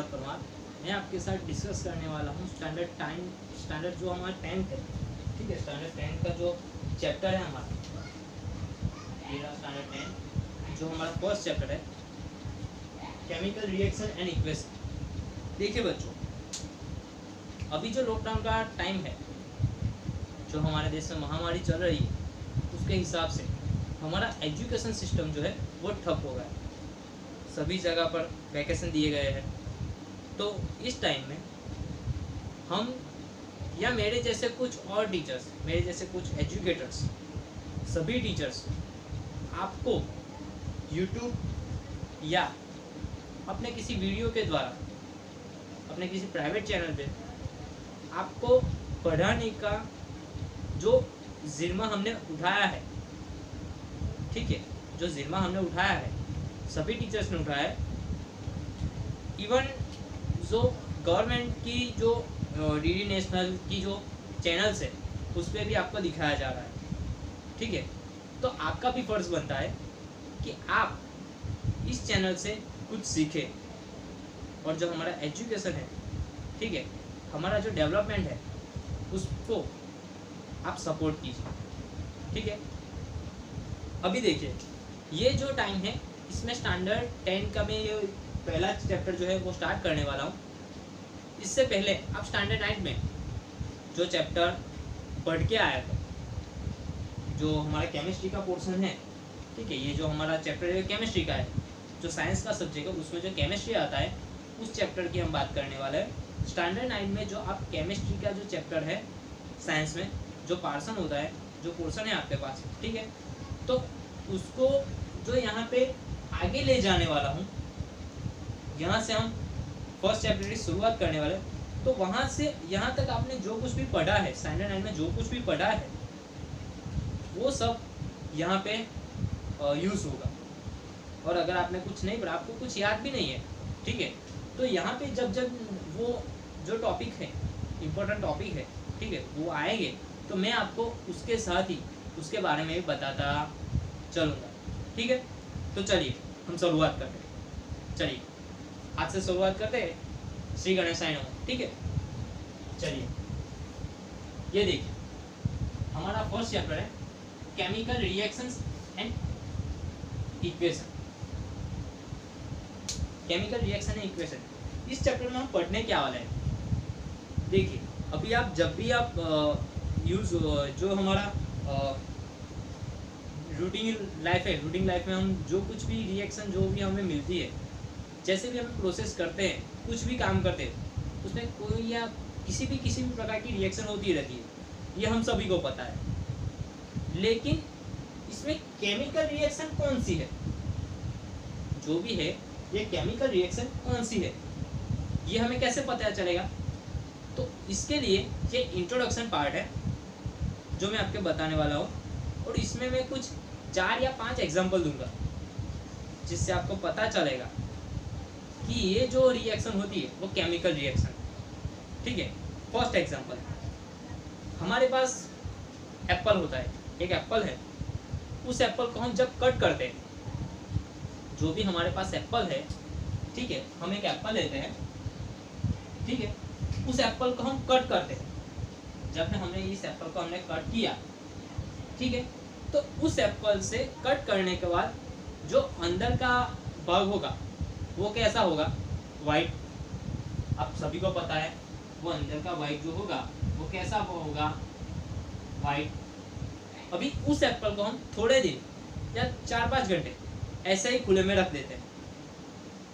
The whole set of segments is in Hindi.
परमार। मैं आपके साथ डिस्कस करने वाला हूँ स्टैंडर्ड जो हमारा 10th है, ठीक है, स्टैंडर्ड 10 का जो चैप्टर है हमारा, ये रहा स्टैंडर्ड 10 जो हमारा फर्स्ट चैप्टर है, केमिकल रिएक्शन एंड इक्वेशन। देखिए बच्चों, अभी जो लॉकडाउन का टाइम है, जो हमारे देश में महामारी चल रही है, उसके हिसाब से हमारा एजुकेशन सिस्टम जो है वो ठप हो गया है। सभी जगह पर वैकेशन दिए गए हैं। तो इस टाइम में हम या मेरे जैसे कुछ और टीचर्स, मेरे जैसे कुछ एजुकेटर्स, सभी टीचर्स आपको YouTube या अपने किसी वीडियो के द्वारा, अपने किसी प्राइवेट चैनल पे आपको पढ़ाने का जो जिम्मा हमने उठाया है, ठीक है, जो जिम्मा हमने उठाया है, सभी टीचर्स ने उठाया है। इवन जो गवर्नमेंट की जो डीडी नेशनल की जो चैनल्स है उस पर भी आपको दिखाया जा रहा है, ठीक है। तो आपका भी फर्ज बनता है कि आप इस चैनल से कुछ सीखें और जो हमारा एजुकेशन है, ठीक है, हमारा जो डेवलपमेंट है उसको आप सपोर्ट कीजिए, ठीक है। अभी देखिए, ये जो टाइम है इसमें स्टैंडर्ड 10 का मैं ये पहला चैप्टर जो है वो स्टार्ट करने वाला हूँ। इससे पहले आप स्टैंडर्ड 9 में जो चैप्टर पढ़ के आया था, जो हमारा केमिस्ट्री का पोर्शन है, ठीक है, ये जो हमारा चैप्टर है केमिस्ट्री का है, जो साइंस का सब्जेक्ट है उसमें जो केमिस्ट्री आता है उस चैप्टर की हम बात करने वाले हैं। स्टैंडर्ड 9 में जो आप केमिस्ट्री का जो चैप्टर है साइंस में जो पार्सन होता है, जो पोर्शन है आपके पास, ठीक है, तो उसको जो यहाँ पे आगे ले जाने वाला हूँ, यहाँ से हम फर्स्ट चैप्टर की शुरुआत करने वाले। तो वहाँ से यहाँ तक आपने जो कुछ भी पढ़ा है, स्टैंडर्ड 9 में जो कुछ भी पढ़ा है वो सब यहाँ पे यूज़ होगा। और अगर आपने कुछ नहीं पढ़ा, आपको कुछ याद भी नहीं है, ठीक है, तो यहाँ पे जब वो जो टॉपिक है, इम्पोर्टेंट टॉपिक है, ठीक है, वो आएंगे तो मैं आपको उसके साथ ही उसके बारे में भी बताता चलूँगा, ठीक है। तो चलिए हम शुरुआत करते हैं। चलिए आज से शुरुआत करते हैं। श्री गणेशाय नमः, ठीक है। चलिए ये देखिए, हमारा फर्स्ट चैप्टर है chemical reactions and equation. Chemical reaction and equation, इस चैप्टर में हम पढ़ने क्या वाले हैं। देखिए, अभी आप जब भी आप यूज जो हमारा रूटीन लाइफ है, रूटीन लाइफ में हम जो कुछ भी रिएक्शन जो भी हमें मिलती है, जैसे भी हम प्रोसेस करते हैं, कुछ भी काम करते हैं, उसमें कोई या किसी भी प्रकार की रिएक्शन होती रहती है, ये हम सभी को पता है। लेकिन इसमें केमिकल रिएक्शन कौन सी है, जो भी है ये केमिकल रिएक्शन कौन सी है, ये हमें कैसे पता चलेगा। तो इसके लिए ये इंट्रोडक्शन पार्ट है जो मैं आपको बताने वाला हूँ, और इसमें मैं कुछ 4 या 5 एग्जाम्पल दूंगा जिससे आपको पता चलेगा कि ये जो रिएक्शन होती है वो केमिकल रिएक्शन, ठीक है। फर्स्ट एग्जांपल, हमारे पास एप्पल होता है, एक एप्पल है, उस एप्पल को हम जब कट करते हैं, जो भी हमारे पास एप्पल है, ठीक है, हम एक एप्पल लेते हैं, ठीक है, उस एप्पल को हम कट करते हैं। जब हमने इस एप्पल को हमने कट किया, ठीक है, तो उस एप्पल से कट करने के बाद जो अंदर का भाग होगा वो कैसा होगा, वाइट। आप सभी को पता है वो अंदर का वाइट जो होगा वो कैसा होगा, वाइट। अभी उस एप्पल को हम थोड़े दिन या 4-5 घंटे ऐसे ही खुले में रख देते हैं।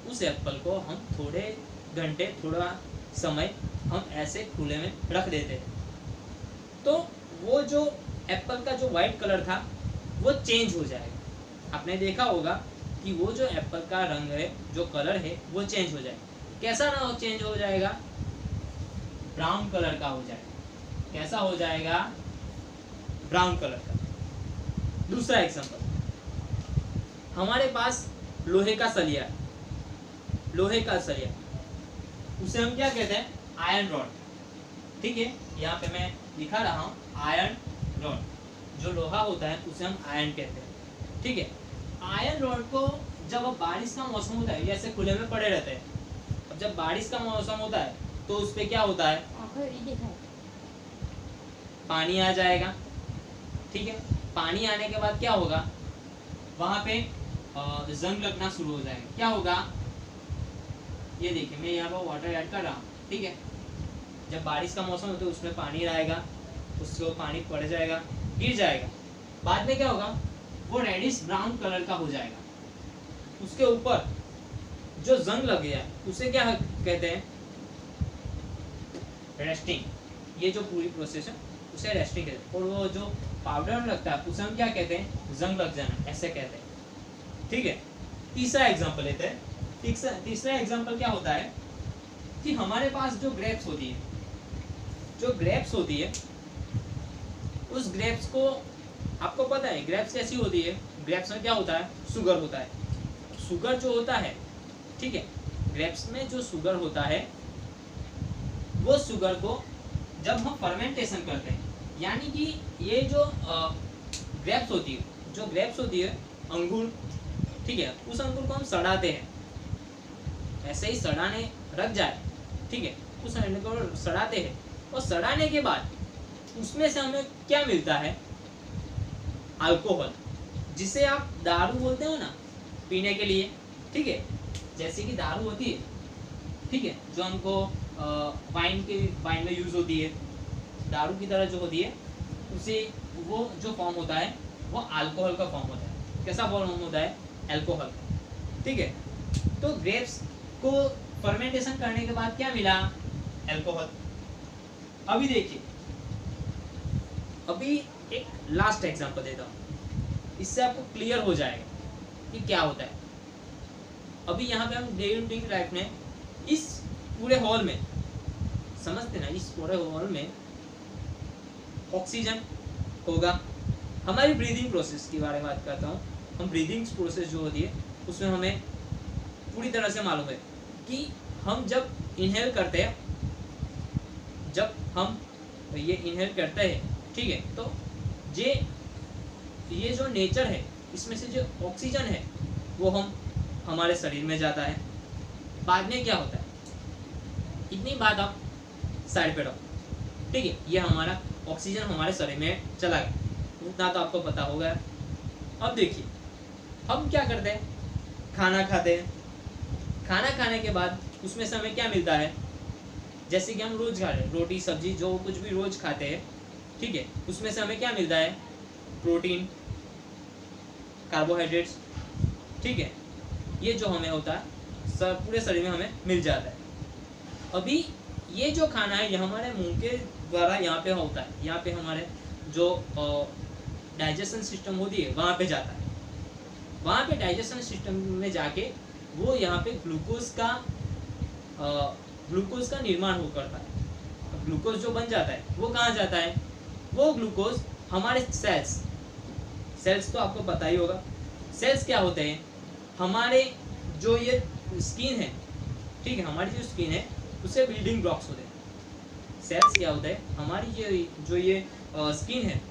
उस एप्पल को हम थोड़े घंटे, थोड़ा समय हम ऐसे खुले में रख देते हैं, तो वो जो एप्पल का जो वाइट कलर था वो चेंज हो जाएगा। आपने देखा होगा कि वो जो एप्पल का रंग है, जो कलर है, वो चेंज हो जाएगा। कैसा ना हो, चेंज हो जाएगा, ब्राउन कलर का हो जाएगा। कैसा हो जाएगा, ब्राउन कलर का। दूसरा एग्जांपल, हमारे पास लोहे का सलिया, लोहे का सलिया, उसे हम क्या कहते हैं, आयरन रॉड, ठीक है। यहाँ पे मैं दिखा रहा हूँ आयरन रॉड, जो लोहा होता है उसे हम आयरन कहते हैं, ठीक है। आयरन रॉड को जब अब बारिश का मौसम होता है, ऐसे खुले में पड़े रहते हैं, अब जब बारिश का मौसम होता है तो उस पे क्या होता है, पानी आ जाएगा। ठीक है, पानी आने के बाद क्या होगा, वहां पे जंग लगना शुरू हो जाएगा। क्या होगा, ये देखिए मैं यहाँ पर वाटर ऐड कर रहा हूँ। ठीक है, जब बारिश का मौसम होता है उसमें पानी रहेगा, उसको पानी पड़ जाएगा, गिर जाएगा। बाद में क्या होगा, वो रेडिश ब्राउन कलर का हो जाएगा। उसके ऊपर जो जंग लग गया उसे क्या कहते हैं, रेस्टिंग। ये जो पूरी प्रोसेस है उसे रेस्टिंग कहते हैं। और वो जो पाउडर लगता है उसे हम क्या कहते हैं, जंग लग जाना, ऐसे कहते हैं। ठीक है, तीसरा एग्जांपल लेते हैं। तीसरा एग्जांपल क्या होता है कि हमारे पास जो ग्रेप्स होती है, उस ग्रेप्स को, आपको पता है ग्रेप्स कैसी होती है, ग्रेप्स में क्या होता है, शुगर होता है। शुगर जो होता है, ठीक है, ग्रेप्स में जो शुगर होता है, वो शुगर को जब हम फर्मेंटेशन करते हैं, यानी कि ये जो ग्रेप्स होती है अंगूर, ठीक है, उस अंगूर को हम सड़ाते हैं। ऐसे ही सड़ाने रख जाए, ठीक है, उस अंगूर को सड़ाते हैं और सड़ाने के बाद उसमें से हमें क्या मिलता है, अल्कोहल, जिसे आप दारू बोलते हो ना पीने के लिए। ठीक है, जैसे कि दारू होती है, ठीक है, जो हमको वाइन में यूज होती है, दारू की तरह जो होती है, उसे वो जो फॉर्म होता है वो अल्कोहल का फॉर्म होता है। कैसा फॉर्म होता है, अल्कोहल। ठीक है, तो ग्रेप्स को फर्मेंटेशन करने के बाद क्या मिला, अल्कोहल। अभी देखिए, अभी एक लास्ट एग्जांपल देता हूँ, इससे आपको क्लियर हो जाएगा कि क्या होता है। अभी यहाँ पे हम डेली रूटीन लाइफ में इस पूरे हॉल में, समझते ना, इस पूरे हॉल में ऑक्सीजन होगा। हमारी ब्रीदिंग प्रोसेस की बारे में बात करता हूँ। हम ब्रीदिंग प्रोसेस जो होती है उसमें हमें पूरी तरह से मालूम है कि हम जब इनहेल करते हैं, जब हम ये इनहेल करते हैं, ठीक है, तो ये जो नेचर है, इसमें से जो ऑक्सीजन है वो हमारे शरीर में जाता है। बाद में क्या होता है, इतनी बात आप साइड पे रखो। ठीक है, ये हमारा ऑक्सीजन हमारे शरीर में चला गया, उतना तो आपको पता होगा। अब देखिए, हम क्या करते हैं, खाना खाते हैं। खाना खाने के बाद उसमें से हमें क्या मिलता है, जैसे कि हम रोज खा रहे हैं, रोटी सब्जी जो कुछ भी रोज खाते हैं, ठीक है, उसमें से हमें क्या मिलता है, प्रोटीन, कार्बोहाइड्रेट्स। ठीक है, ये जो हमें होता है पूरे शरीर में हमें मिल जाता है। अभी ये जो खाना है ये हमारे मुंह के द्वारा यहाँ पे होता है, यहाँ पे हमारे जो डाइजेशन सिस्टम होती है वहाँ पे जाता है। वहाँ पे डाइजेशन सिस्टम में जाके वो यहाँ पे ग्लूकोज का निर्माण हो करता है। ग्लूकोज जो बन जाता है वो कहाँ जाता है, वो ग्लूकोज हमारे सेल्स तो आपको पता ही होगा। सेल्स क्या होते हैं, हमारे जो ये स्किन है, ठीक है, हमारी जो स्किन है उसे बिल्डिंग ब्लॉक्स होते हैं। सेल्स क्या होता है, हमारी जो ये स्किन है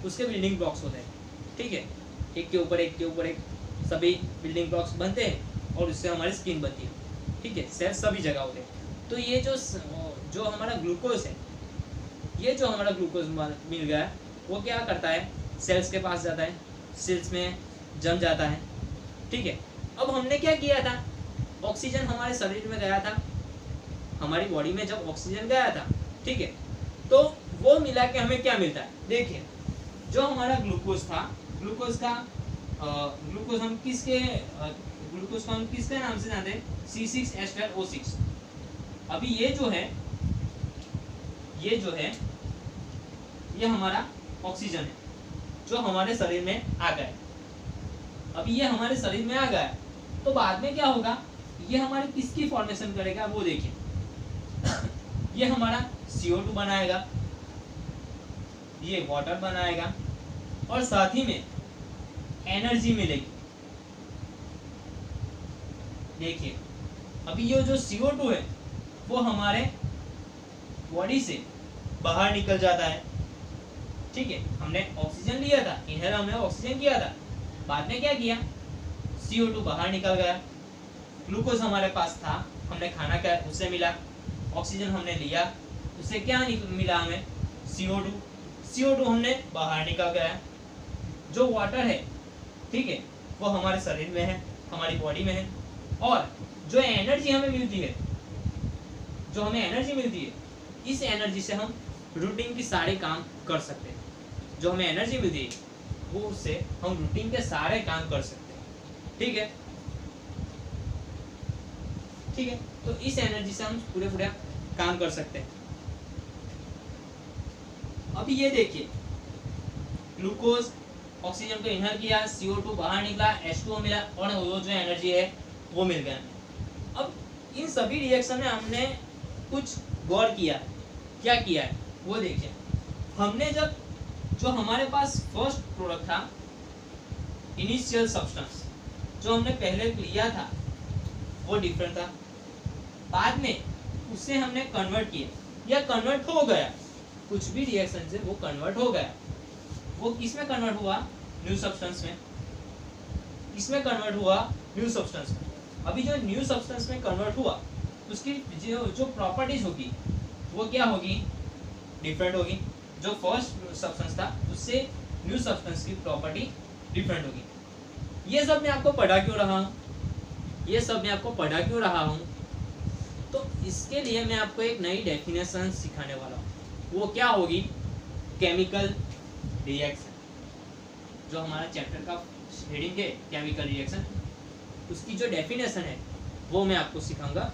उसके बिल्डिंग ब्लॉक्स होते हैं। ठीक है, एक के ऊपर एक सभी बिल्डिंग ब्लॉक्स बनते हैं और उससे हमारी स्किन बनती है। ठीक है, सेल्स सभी जगह होते हैं। तो ये जो हमारा ग्लूकोज है, ये जो हमारा ग्लूकोज मिल गया वो क्या करता है, सेल्स के पास जाता है, सेल्स में जम जाता है। ठीक है, अब हमने क्या किया था, ऑक्सीजन हमारे शरीर में गया था, हमारी बॉडी में जब ऑक्सीजन गया था, ठीक है, तो वो मिला के हमें क्या मिलता है, देखिए, जो हमारा ग्लूकोज था, ग्लूकोज को हम किसके नाम से जानते हैं, C6H12O6। अभी ये जो है ये हमारा ऑक्सीजन है जो हमारे शरीर में आ गया। अभी ये हमारे शरीर में आ गया तो बाद में क्या होगा, ये हमारे किसकी फॉर्मेशन करेगा वो देखिए। ये हमारा CO2 बनाएगा, ये वाटर बनाएगा और साथ ही में एनर्जी मिलेगी। देखिए, अभी ये जो CO2 है वो हमारे बॉडी से बाहर निकल जाता है। ठीक है, हमने ऑक्सीजन लिया था, इनहेल हमने ऑक्सीजन किया था, बाद में क्या किया, CO2 बाहर निकल गया, ग्लूकोज हमारे पास था हमने खाना क्या उससे मिला, ऑक्सीजन हमने लिया, उससे क्या मिला हमें, CO2। CO2 हमने बाहर निकाल गया। जो वाटर है, ठीक है, वो हमारे शरीर में है, हमारी बॉडी में है। और जो एनर्जी हमें मिलती है, जो हमें एनर्जी मिलती है, इस एनर्जी से हम रूटीन के सारे काम कर सकते हैं। जो हमें एनर्जी मिलती है वो उससे हम रूटीन के सारे काम कर सकते हैं। ठीक है, ठीक है, तो इस एनर्जी से हम पूरे काम कर सकते हैं। अभी ये देखिए, ग्लूकोज ऑक्सीजन को इनहेल किया, CO2 बाहर निकला, H2O मिला और वो जो एनर्जी है वो मिल गया। अब इन सभी रिएक्शन में हमने कुछ गौर किया, क्या किया है वो देखिए। हमने जब जो हमारे पास फर्स्ट प्रोडक्ट था, इनिशियल सब्सटेंस जो हमने पहले लिया था वो डिफरेंट था। बाद में उससे हमने कन्वर्ट किया या कन्वर्ट हो गया, कुछ भी रिएक्शन से वो कन्वर्ट हो गया। वो किस में कन्वर्ट हुआ, न्यू सब्सटेंस में। इसमें कन्वर्ट हुआ न्यू सब्सटेंस में। अभी जो न्यू सब्सटेंस में कन्वर्ट हुआ उसकी जो प्रॉपर्टीज होगी वो क्या होगी, डिफरेंट होगी। जो फर्स्ट सब्सटेंस था उससे न्यू सब्सटेंस की प्रॉपर्टी डिफरेंट होगी। ये सब मैं आपको पढ़ा क्यों रहा हूँ, ये सब मैं आपको पढ़ा क्यों रहा हूँ, तो इसके लिए मैं आपको एक नई डेफिनेशन सिखाने वाला हूँ। वो क्या होगी, केमिकल रिएक्शन। जो हमारा चैप्टर का हेडिंग है केमिकल रिएक्शन, उसकी जो डेफिनेशन है वो मैं आपको सिखाऊंगा।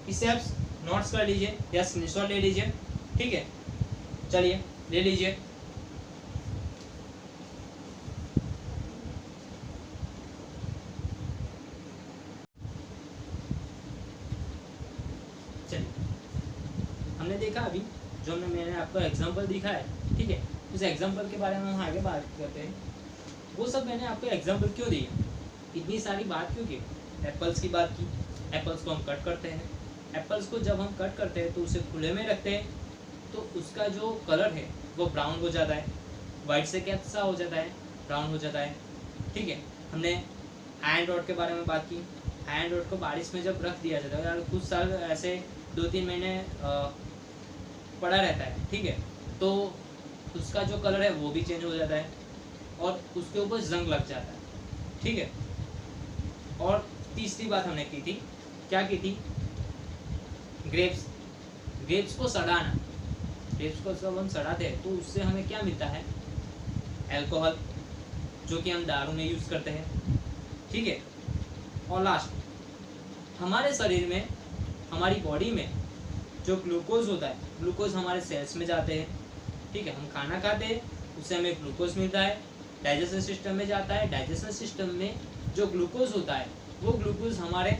इससे आप नोट्स कर लीजिए या स्क्रीनशॉट ले लीजिए। ठीक है, चलिए ले लीजिए। चलिए, हमने देखा अभी जो मैंने आपको एग्जांपल दिखा है, ठीक है, उस एग्जांपल के बारे में हम आगे बात करते हैं। वो सब मैंने आपको एग्जांपल क्यों दिया, इतनी सारी बात क्यों की। एप्पल्स की बात की, एप्पल्स को हम कट करते हैं। एप्पल्स को जब हम कट करते हैं तो उसे खुले में रखते हैं तो उसका जो कलर है वो ब्राउन हो जाता है। वाइट से कैसा हो जाता है, ब्राउन हो जाता है। ठीक है, हमने आयरन रॉड के बारे में बात की। आयरन रॉड को बारिश में जब रख दिया जाता है, यार कुछ साल ऐसे 2-3 महीने पड़ा रहता है, ठीक है, तो उसका जो कलर है वो भी चेंज हो जाता है और उसके ऊपर जंग लग जाता है। ठीक है, और तीसरी बात हमने की थी, क्या की थी, ग्रेप्स को सड़ाना। ग्रेप्स को जब हम सड़ाते हैं तो उससे हमें क्या मिलता है, अल्कोहल, जो कि हम दारू में यूज़ करते हैं। ठीक है, और लास्ट, हमारे शरीर में, हमारी बॉडी में जो ग्लूकोज होता है, ग्लूकोज हमारे सेल्स में जाते हैं। ठीक है, हम खाना खाते हैं उससे हमें ग्लूकोज मिलता है, डाइजेशन सिस्टम में जाता है। डाइजेशन सिस्टम में जो ग्लूकोज होता है वो ग्लूकोज हमारे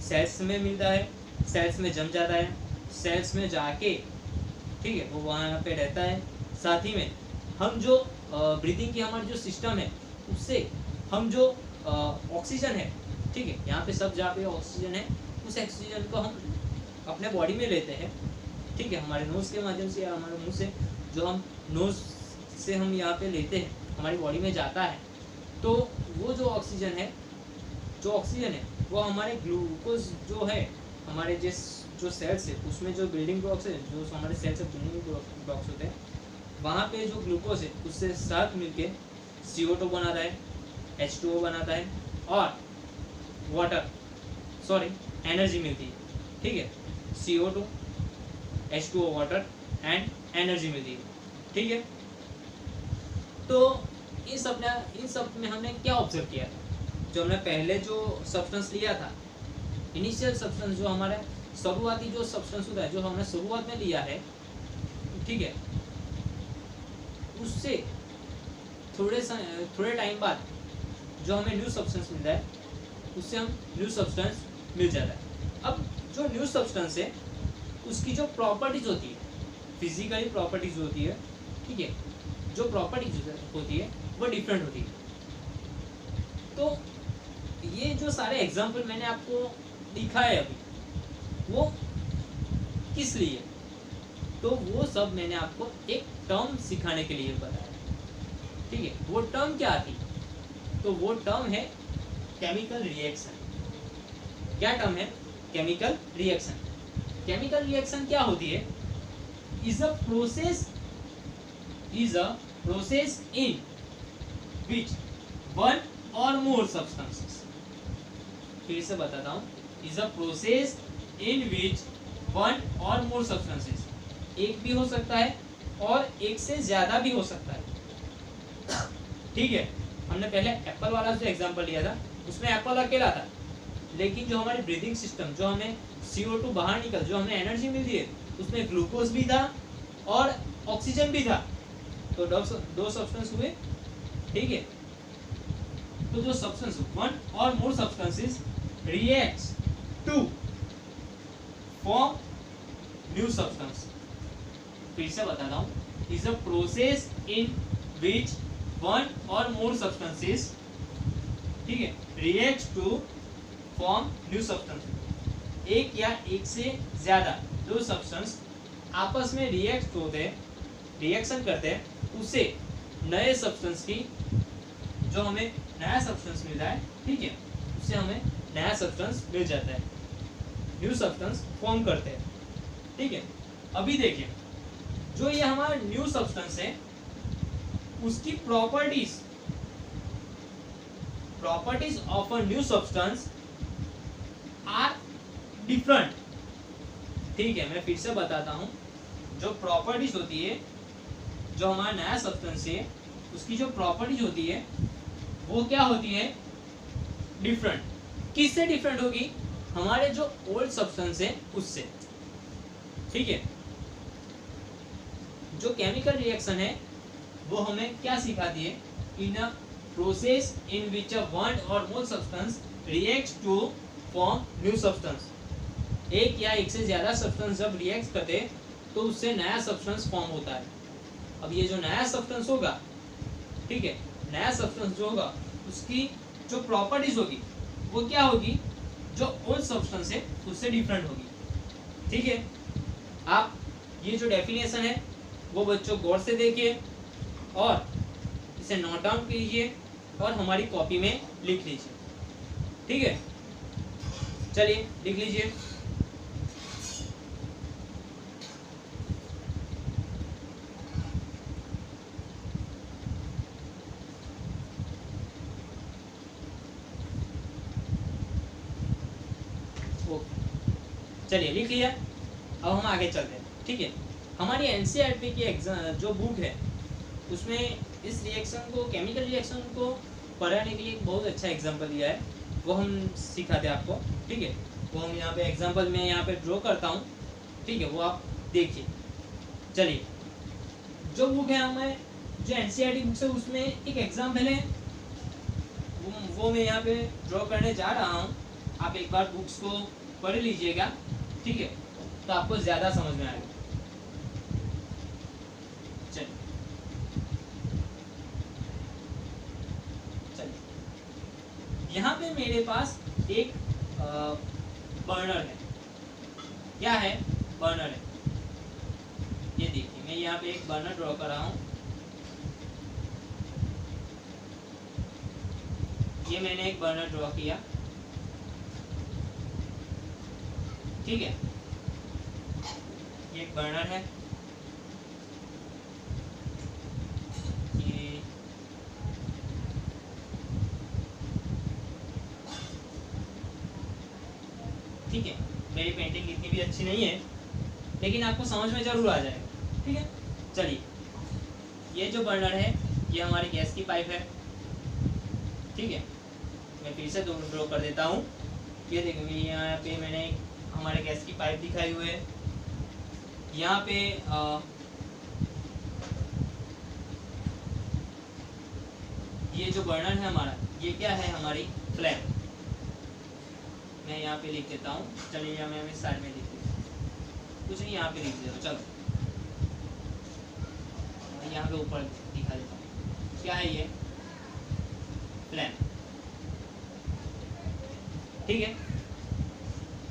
सेल्स में मिलता है, सेल्स में जम जाता है, सेल्स में जाके, ठीक है, वो वहाँ पे रहता है। साथ ही में हम जो ब्रीदिंग की हमारी जो सिस्टम है उससे हम जो ऑक्सीजन है, ठीक है, यहाँ पे सब जहाँ पे ऑक्सीजन है उस ऑक्सीजन को हम अपने बॉडी में लेते हैं। ठीक है, हमारे नोज़ के माध्यम से या हमारे मुंह से, जो हम नोज़ से हम यहाँ पे लेते हैं, हमारी बॉडी में जाता है। तो वो जो ऑक्सीजन है वो हमारे ग्लूकोज जो है, हमारे जो सेल्स है उसमें जो बिल्डिंग ब्लॉक्स है, जो हमारे सेल्स है बिल्डिंग ब्लॉक्स होते हैं, वहाँ पे जो ग्लूकोज है उससे साथ मिलके CO2 बनाता है, H2O बनाता है और एनर्जी मिलती है। ठीक है, CO2, H2O water and energy मिलती है। ठीक है, तो इन सब में हमने क्या ऑब्जर्व किया था, जो हमने पहले जो सब्सटेंस लिया था, इनिशियल सब्सटेंस, जो हमारा शुरुआती जो सब्सटेंस होता है, जो हमने शुरुआत में लिया है, ठीक है, उससे थोड़े टाइम बाद जो हमें न्यू सब्सटेंस मिलता है उससे हम न्यू सब्सटेंस मिल जाता है। अब जो न्यू सब्सटेंस है उसकी जो प्रॉपर्टीज होती है, फिजिकली प्रॉपर्टीज होती है, ठीक है, जो प्रॉपर्टीज होती है वो डिफरेंट होती है। तो ये जो सारे एग्जाम्पल मैंने आपको दिखाए अभी, वो किस लिए, तो वो सब मैंने आपको एक टर्म सिखाने के लिए बताया। ठीक है, वो टर्म क्या थी, तो वो टर्म है केमिकल रिएक्शन। क्या टर्म है, केमिकल रिएक्शन। केमिकल रिएक्शन क्या होती है? Is a process in which one or more substances. फिर से बताता हूँ, is a process in which one or more substances, एक भी हो सकता है और एक से ज्यादा भी हो सकता है। ठीक है, हमने पहले एप्पल वाला जो एग्जांपल लिया था उसमें एप्पल अकेला था, लेकिन जो हमारी ब्रीदिंग सिस्टम, जो हमें CO2 बाहर निकल, जो हमें एनर्जी मिलती है, उसमें ग्लूकोज भी था और ऑक्सीजन भी था, तो दो सब्सटेंस हुए। ठीक है, तो जो substance one or more substances reacts to form new substance. फिर से बताता हूँ, is a process in which one or more substances, ठीक है, reacts to form new substance. एक या एक से ज्यादा दो सब्सटेंस आपस में रिएक्ट होते हैं, रिएक्शन करते हैं, उससे नए सब्सटेंस की, जो हमें नया सब्सटेंस मिल रहा है, ठीक है, उससे हमें नया सब्सटेंस मिल जाता है, न्यू सब्सटेंस फॉर्म करते हैं। ठीक है, अभी देखिए, जो ये हमारा न्यू सब्सटेंस है उसकी properties of a new substance are different. ठीक है, मैं फिर से बताता हूं, जो प्रॉपर्टीज होती है, जो हमारा नया सब्सटेंस है उसकी जो प्रॉपर्टीज होती है वो क्या होती है? डिफरेंट। किससे डिफरेंट होगी? हमारे जो ओल्ड सब्सटेंस है उससे। ठीक है, जो केमिकल रिएक्शन है वो हमें क्या सिखाती है? इन अ process in which a one or more substance reacts to form new substance. एक या एक से ज्यादा सब्सटेंस जब रिएक्ट करते हैं तो उससे नया सब्सटेंस फॉर्म होता है। अब ये जो नया सब्सटेंस होगा, ठीक है, नया सब्सटेंस जो होगा उसकी जो प्रॉपर्टीज होगी वो क्या होगी? जो ओल्ड सब्सटेंस है उससे डिफरेंट होगी। ठीक है, आप ये जो डेफिनेशन है वो बच्चों गौर से देखिए और इसे नोट डाउन कीजिए और हमारी कॉपी में लिख लीजिए। ठीक है, चलिए लिख लीजिए। चलिए लिख लिया, अब हम आगे चलते हैं। ठीक है, हमारी NCERT की एग्जाम जो बुक है उसमें इस रिएक्शन को, केमिकल रिएक्शन को पढ़ाने के लिए एक बहुत अच्छा एग्जांपल दिया है, वो हम सिखाते हैं आपको। ठीक है, वो हम यहाँ पे एग्जांपल में यहाँ पे ड्रॉ करता हूँ। ठीक है, वो आप देखिए। चलिए, जो बुक है हमें, जो NCERT बुक है उसमें एक एग्जाम्पल है, वो मैं यहाँ पे ड्रॉ करने जा रहा हूँ। आप एक बार बुक्स को पढ़ लीजिएगा, ठीक है, तो आपको ज्यादा समझ में आएगा। यहाँ पे मेरे पास एक बर्नर है। क्या है? बर्नर है। ये देखिए, मैं यहाँ पे एक बर्नर ड्रॉ कर रहा हूँ। ये मैंने एक बर्नर ड्रॉ किया। ठीक है, ये एक बर्नर है। ये ठीक है, मेरी पेंटिंग इतनी भी अच्छी नहीं है, लेकिन आपको समझ में जरूर आ जाएगा। ठीक है, चलिए, ये जो बर्नर है ये हमारी गैस की पाइप है। ठीक है, मैं फिर से ड्रॉ कर देता हूँ। ये देखिए, यहाँ पे मैंने हमारे गैस की पाइप दिखाई हुई है। यहाँ पे ये जो बर्नर है हमारा, ये क्या है? हमारी फ्लैम। मैं यहाँ पे लिख देता हूँ। चलिए, यहाँ मैं इस साइड में लिख देता हूँ, कुछ नहीं, यहाँ पे लिख देता हूँ। चलो, यहाँ पे ऊपर दिखा देता हूँ। क्या है ये? फ्लैम। ठीक है,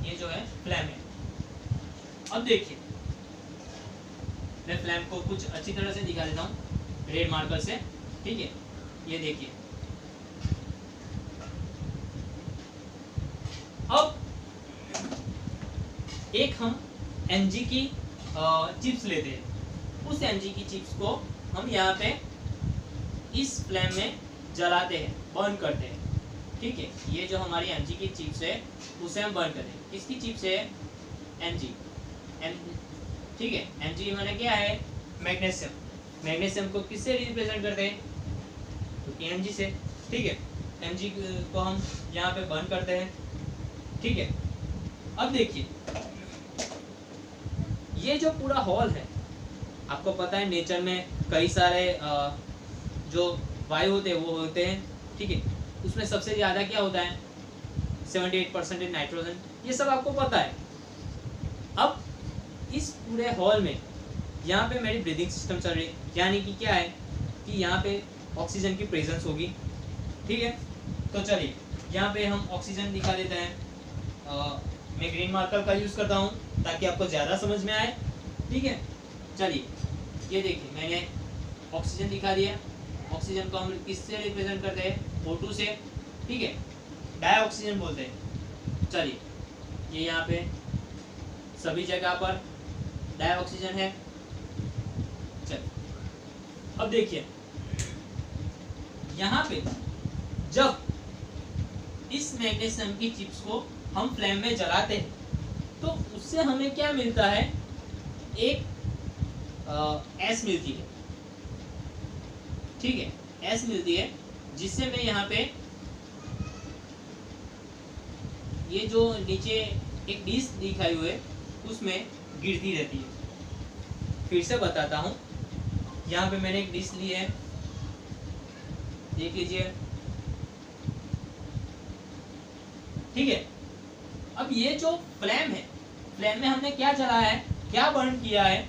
ये जो है फ्लैम है। अब देखिए, मैं फ्लैम को कुछ अच्छी तरह से दिखा देता हूँ रेड मार्कर से। ठीक है, ये देखिए, अब एक हम Ng की चिप्स लेते हैं, उस Ng की चिप्स को हम यहाँ पे इस फ्लेम में जलाते हैं, बर्न करते हैं। ठीक है, ये जो हमारी Mg की चिप्स है उसे हम बर्न करते हैं। किसकी चिप्स है? Mg। ठीक है, Mg माने क्या है? मैग्नीशियम। मैग्नीशियम को किससे रिप्रेजेंट करते हैं? तो Mg से। ठीक है, Mg को हम यहाँ पे बर्न करते हैं। ठीक है, अब देखिए ये जो पूरा हॉल है, आपको पता है नेचर में कई सारे जो वायु होते हैं वो होते हैं। ठीक है, उसमें सबसे ज़्यादा क्या होता है? 78% नाइट्रोजन, ये सब आपको पता है। अब इस पूरे हॉल में यहाँ पे मेरी ब्रीदिंग सिस्टम चल रही है, यानी कि क्या है कि यहाँ पे ऑक्सीजन की प्रेजेंस होगी। ठीक है, तो चलिए यहाँ पे हम ऑक्सीजन दिखा देते हैं। मैं ग्रीन मार्कर का यूज़ करता हूँ ताकि आपको ज़्यादा समझ में आए। ठीक है, चलिए ये देखिए मैंने ऑक्सीजन दिखा दिया। ऑक्सीजन को हम किससे रिप्रेजेंट करते हैं? O2 से। ठीक है, डाइऑक्सीजन बोलते हैं। चलिए ये यहाँ पे सभी जगह पर डाइऑक्सीजन है। चलिए अब देखिए यहाँ पे जब इस मैग्नीशियम की चिप्स को हम फ्लेम में जलाते हैं तो उससे हमें क्या मिलता है? एक एस मिलती है। ठीक है, एस मिलती है, जिससे मैं यहाँ पे ये जो नीचे एक डिश दिखाई हुई है उसमें गिरती रहती है। फिर से बताता हूँ, यहाँ पे मैंने एक डिश ली है, देख लीजिए। ठीक है, अब ये जो फ्लेम है, फ्लेम में हमने क्या जलाया है, क्या बर्न किया है?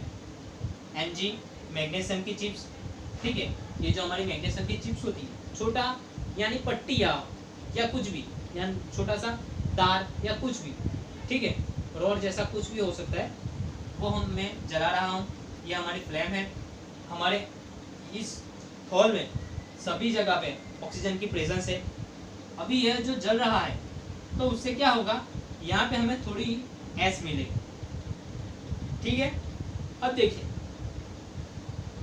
Mg, मैग्नीशियम की चिप्स। ठीक है, ये जो हमारी मैग्नीशियम की चिप्स होती है, छोटा यानी पट्टी या कुछ भी, यानी छोटा सा तार या कुछ भी। ठीक है, रॉड जैसा कुछ भी हो सकता है, वो मैं जला रहा हूँ। ये हमारी फ्लेम है। हमारे इस हॉल में सभी जगह पे ऑक्सीजन की प्रेजेंस है। अभी यह जो जल रहा है तो उससे क्या होगा? यहाँ पे हमें थोड़ी एस मिलेगी। ठीक है, अब देखिए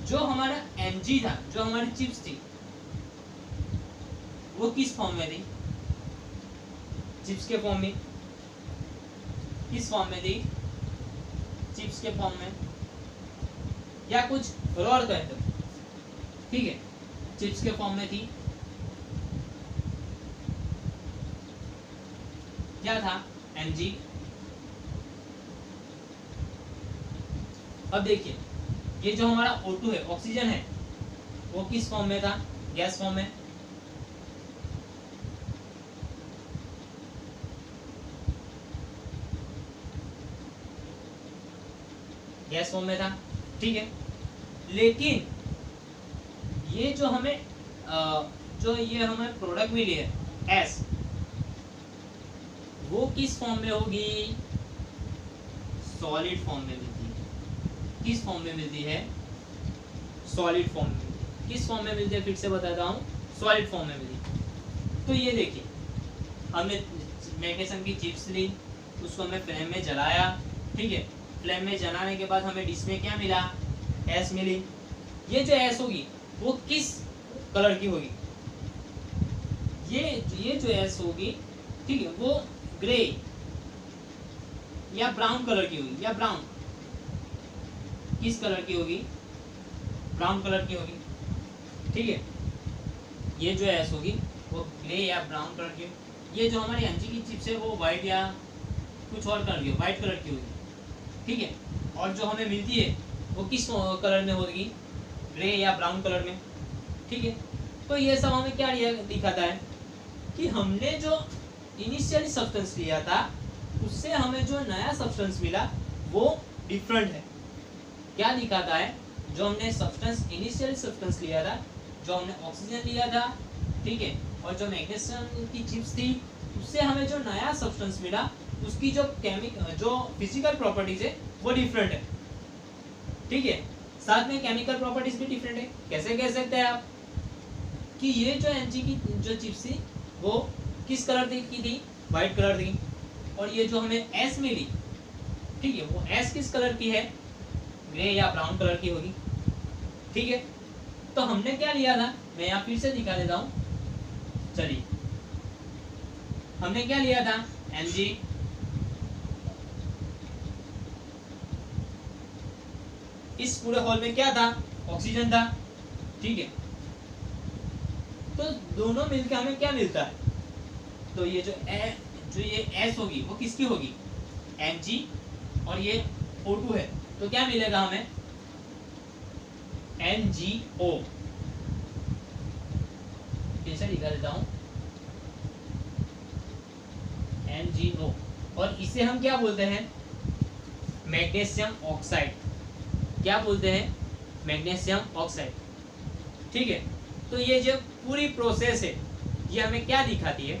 जो हमारा Mg था, जो हमारी चिप्स थी, वो किस फॉर्म में थी? चिप्स के फॉर्म में। किस फॉर्म में थी? चिप्स के फॉर्म में, या कुछ रॉड कहते हो। ठीक है, चिप्स के फॉर्म में थी। क्या था? Mg। अब देखिए ये जो हमारा O2 है, ऑक्सीजन है, वो किस फॉर्म में था? गैस फॉर्म में। गैस फॉर्म में था। ठीक है, लेकिन ये जो हमें जो ये हमें प्रोडक्ट मिली है एस, वो किस फॉर्म में होगी? सॉलिड फॉर्म में मिलती है। किस फॉर्म में मिलती है? सॉलिड फॉर्म में। किस फॉर्म में मिलती है? फिर से बताता हूँ, सॉलिड फॉर्म में मिलती है। तो ये देखिए हमने मैग्नीशियम की चिप्स ली, उसको हमें फ्लेम में जलाया। ठीक है, फ्लेम में जलाने के बाद हमें डिश में क्या मिला? एस मिली। ये जो एस होगी वो किस कलर की होगी? ये जो एस होगी, ठीक है, वो ग्रे या ब्राउन कलर की होगी, या ब्राउन। किस कलर की होगी? ब्राउन कलर की होगी। ठीक है, ये जो एस होगी वो ग्रे या ब्राउन कलर की। ये जो हमारी Mg की चिप्स है वो वाइट या कुछ और कलर की, वाइट कलर की होगी। ठीक है, और जो हमें मिलती है वो किस कलर में होगी? ग्रे या ब्राउन कलर में। ठीक है, तो ये सब हमें क्या दिखाता है कि हमने जो इनिशियली सब्सटेंस लिया था उससे हमें जो नया सब्सटेंस मिला वो डिफरेंट है। क्या दिखाता है? जो हमने सब्सटेंस इनिशियल सब्सटेंस लिया था, जो हमने ऑक्सीजन लिया था, ठीक है, और जो मैग्नीशियम की चिप्स थी, उससे हमें जो नया सब्सटेंस मिला उसकी जो फिजिकल प्रॉपर्टीज है वो डिफरेंट है। ठीक है, साथ में केमिकल प्रॉपर्टीज भी डिफरेंट है। कैसे कह सकते हैं आप कि ये जो Mg की जो चिप्स थी वो किस कलर की थी? वाइट कलर थी। और ये जो हमें एस मिली ठीक है, वो एस किस कलर की है, ग्रे या ब्राउन कलर की होगी। ठीक है, तो हमने क्या लिया था, मैं यहाँ फिर से दिखा देता हूँ। चलिए, हमने क्या लिया था, Mg, इस पूरे हॉल में क्या था, ऑक्सीजन था। ठीक है, तो दोनों मिलकर हमें क्या मिलता है, तो ये जो ये S होगी वो किसकी होगी, Mg, और ये O2 है, तो क्या मिलेगा हमें, NGO। कैसे लिखा देता हूं, NGO, और इसे हम क्या बोलते हैं, मैग्नीशियम ऑक्साइड। क्या बोलते हैं, मैग्नीशियम ऑक्साइड। ठीक है, तो ये जो पूरी प्रोसेस है ये हमें क्या दिखाती है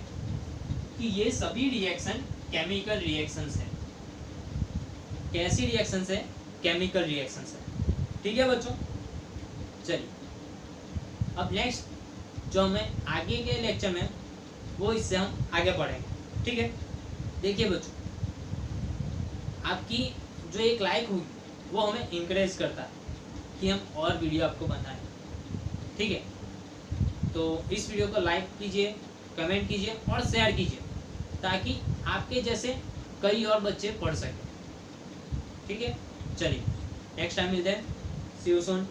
कि ये सभी रिएक्शन केमिकल रिएक्शंस हैं। कैसी रिएक्शंस है, केमिकल रिएक्शंस है। ठीक है बच्चों, चलिए अब नेक्स्ट जो हमें आगे के लेक्चर में वो इससे हम आगे बढ़ेंगे। ठीक है, देखिए बच्चों, आपकी जो एक लाइक हुई वो हमें इंकरेज करता है कि हम और वीडियो आपको बनाएं। ठीक है, तो इस वीडियो को लाइक कीजिए, कमेंट कीजिए और शेयर कीजिए, ताकि आपके जैसे कई और बच्चे पढ़ सकें। ठीक है, चलिए नेक्स्ट टाइम मिलते हैं, सी यू सून।